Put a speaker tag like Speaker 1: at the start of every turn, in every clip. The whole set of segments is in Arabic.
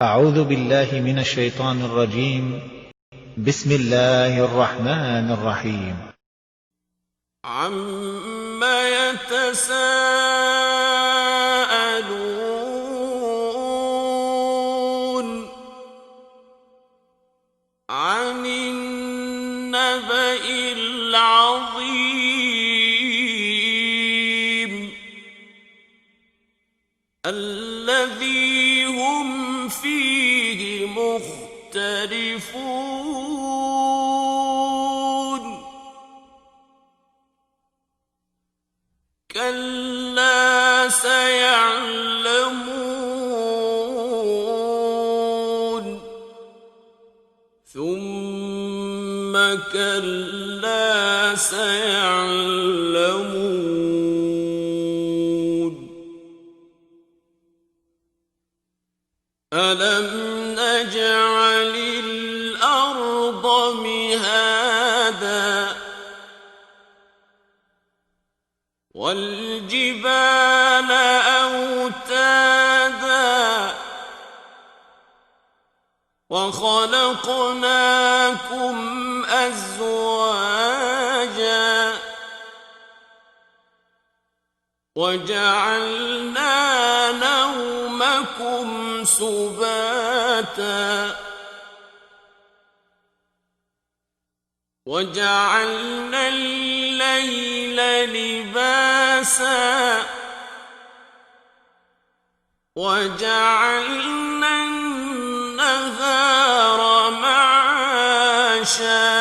Speaker 1: أعوذ بالله من الشيطان الرجيم. بسم الله الرحمن الرحيم.
Speaker 2: عَمَّ يَتَسَاءَلُونَ عَنِ النَّبَإِ الْعَظِيمِ الَّذِي هُمْ فِيهِ مُخْتَلِفُونَ كَلَّا سَيَعْلَمُونَ ثُمَّ كَلَّا سَيَعْلَمُونَ أَلَمْ نَجْعَلِ الْأَرْضَ مِهَادًا وَالْجِبَالَ أَوْتَادًا وَخَلَقْنَاكُمْ أَزْوَاجًا وَجَعَلْنَا نَوْمَكُمْ سُبَاتًا وَجَعَلْنَا اللَّيْلَ لِبَاسًا وَجَعَلْنَا النَّهَارَ مَعَاشًا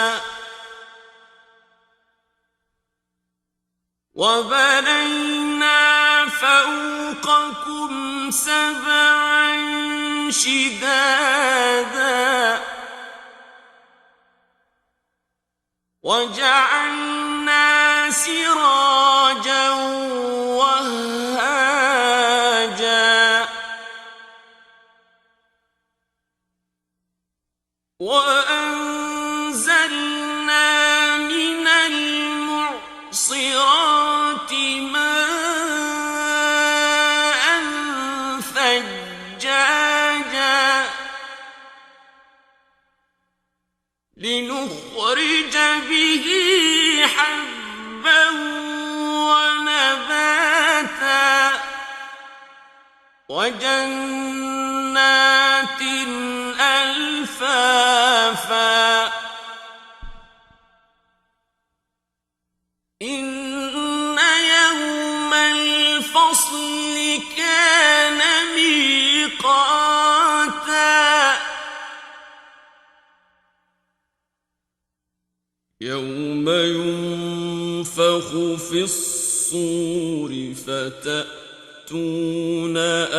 Speaker 2: وَبَنَيْنَا فَوْقَكُمْ سَبْعًا شِدَادًا وَجَعَلْنَا سِرَاجًا وَهَّاجًا وَأَنزَلْنَا مِنَ الْمُعْصِرَاتِ مَاءً ثَجَّاجًا لِّنُخْرِجَ بِهِ حَبًّا وَنَبَاتًا وَجَنَّاتٍ أَلْفَافًا إِنَّ يَوْمَ الْفَصْلِ كَانَ مِيقَاتًا يَوْمَ يُنفَخُ فِي الصُّورِ فَتَأْتُونَ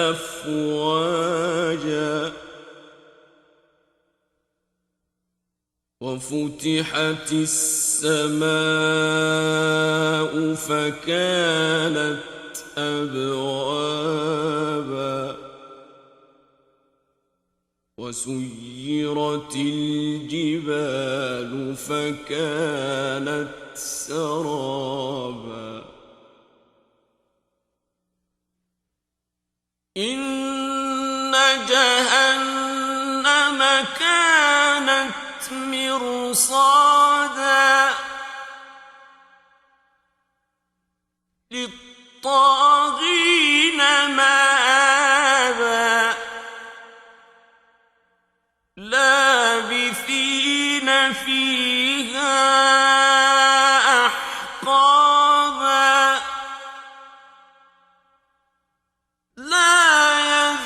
Speaker 2: أَفْوَاجًا وَفُتِحَتِ السَّمَاءُ فَكَانَتْ أَبْوَابًا وَسُيِّرَتِ الْجِبَالُ فَكَانَتْ سَرَابًا إِنَّ جَهَنَّمَ كَانَتْ مِرْصَادًا لِّلطَّاغِينَ مَآبًا لَّابِثِينَ فِيهَا أَحْقَابًا لَّا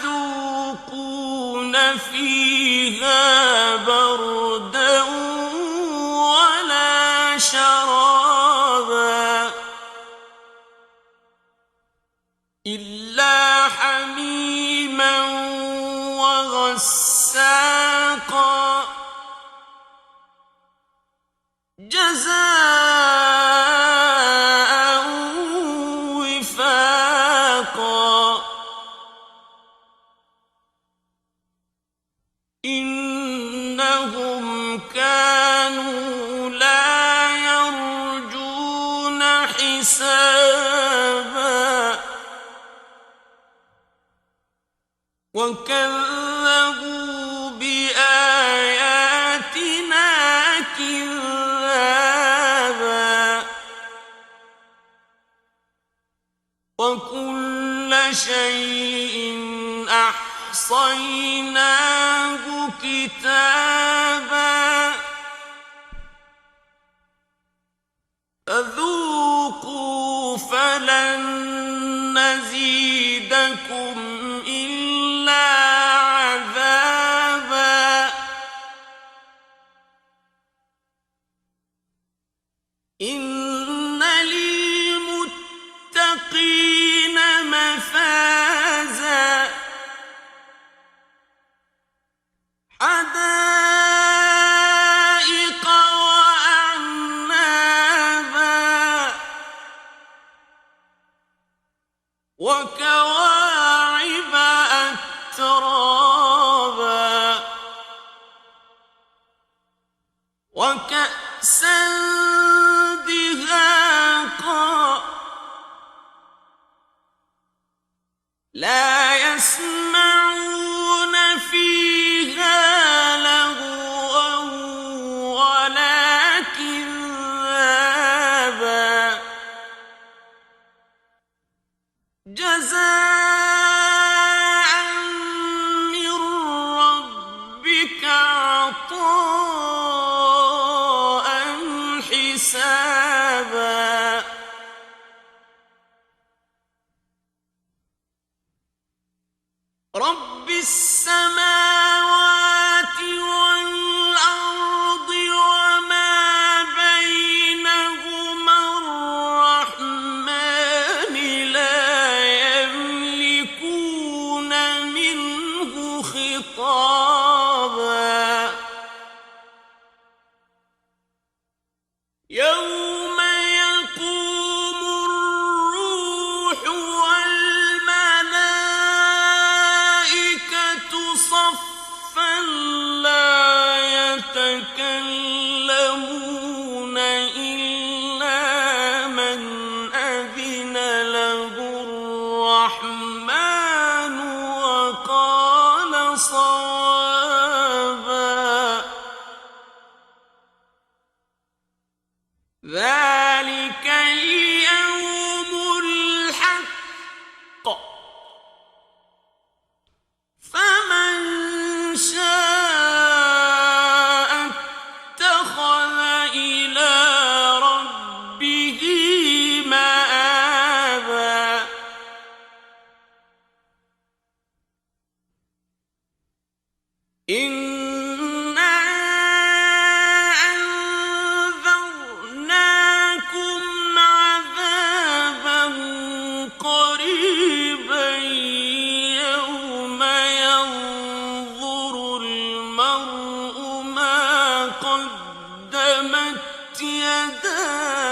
Speaker 2: يَذُوقُونَ فِيهَا بَرْدًا وَلَا شَرَابًا إِلَّا حَمِيمًا وَغَسَّاقًا جَزَاءً وِفَاقًا إِنَّهُمْ كَانُوا لَا يَرْجُونَ حِسَابًا وَكَذَّبُوا كَذَّبُوا بِآيَاتِنَا كِذَّابًا وَكُلَّ شَيْءٍ أَحْصَيْنَاهُ كِتَابًا فَذُوقُوا فَلَن نَّزِيدَكُمْ إِلَّا عَذَابًا إِنَّ لِلْمُتَّقِينَ مَفَازًا حَدَائِقَ وَأَعْنَابًا وَكَوَاعِبَ أَتْرَابًا وَكَأْسًا دِهَاقًا لَّا يَسْمَعُونَ فِيهَا لَغْوًا وَلَا كِذَّابًا جَزَاءً مِّن رَّبِّكَ عَطَاءً حِسَابًا رَبِّ السَّمَاوَاتِ وَالْأَرْضِ وَمَا بَيْنَهُمَا الرَّحْمَٰنِ لَا يَمْلِكُونَ مِنْهُ خِطَابًا يَوْمَ يَقُومُ الرُّوحُ وَالْمَلَائِكَةُ صَفًّا لَّا يَتَكَلَّمُونَ إِلَّا مَنْ أَذِنَ لَهُ الرَّحْمَٰنُ وَقَالَ صَوَابًا ذَلِكَ الْيَوْمُ الْحَقُّ فَمَن شَاءَ اتَّخَذَ إِلَىٰ رَبِّهِ مَآبًا إِنَّا أَنذَرْنَاكُمْ عَذَابًا قَرِيبًا يَوْمَ يَنظُرُ الْمَرْءُ مَا قَدَّمَتْ يَدَاهُ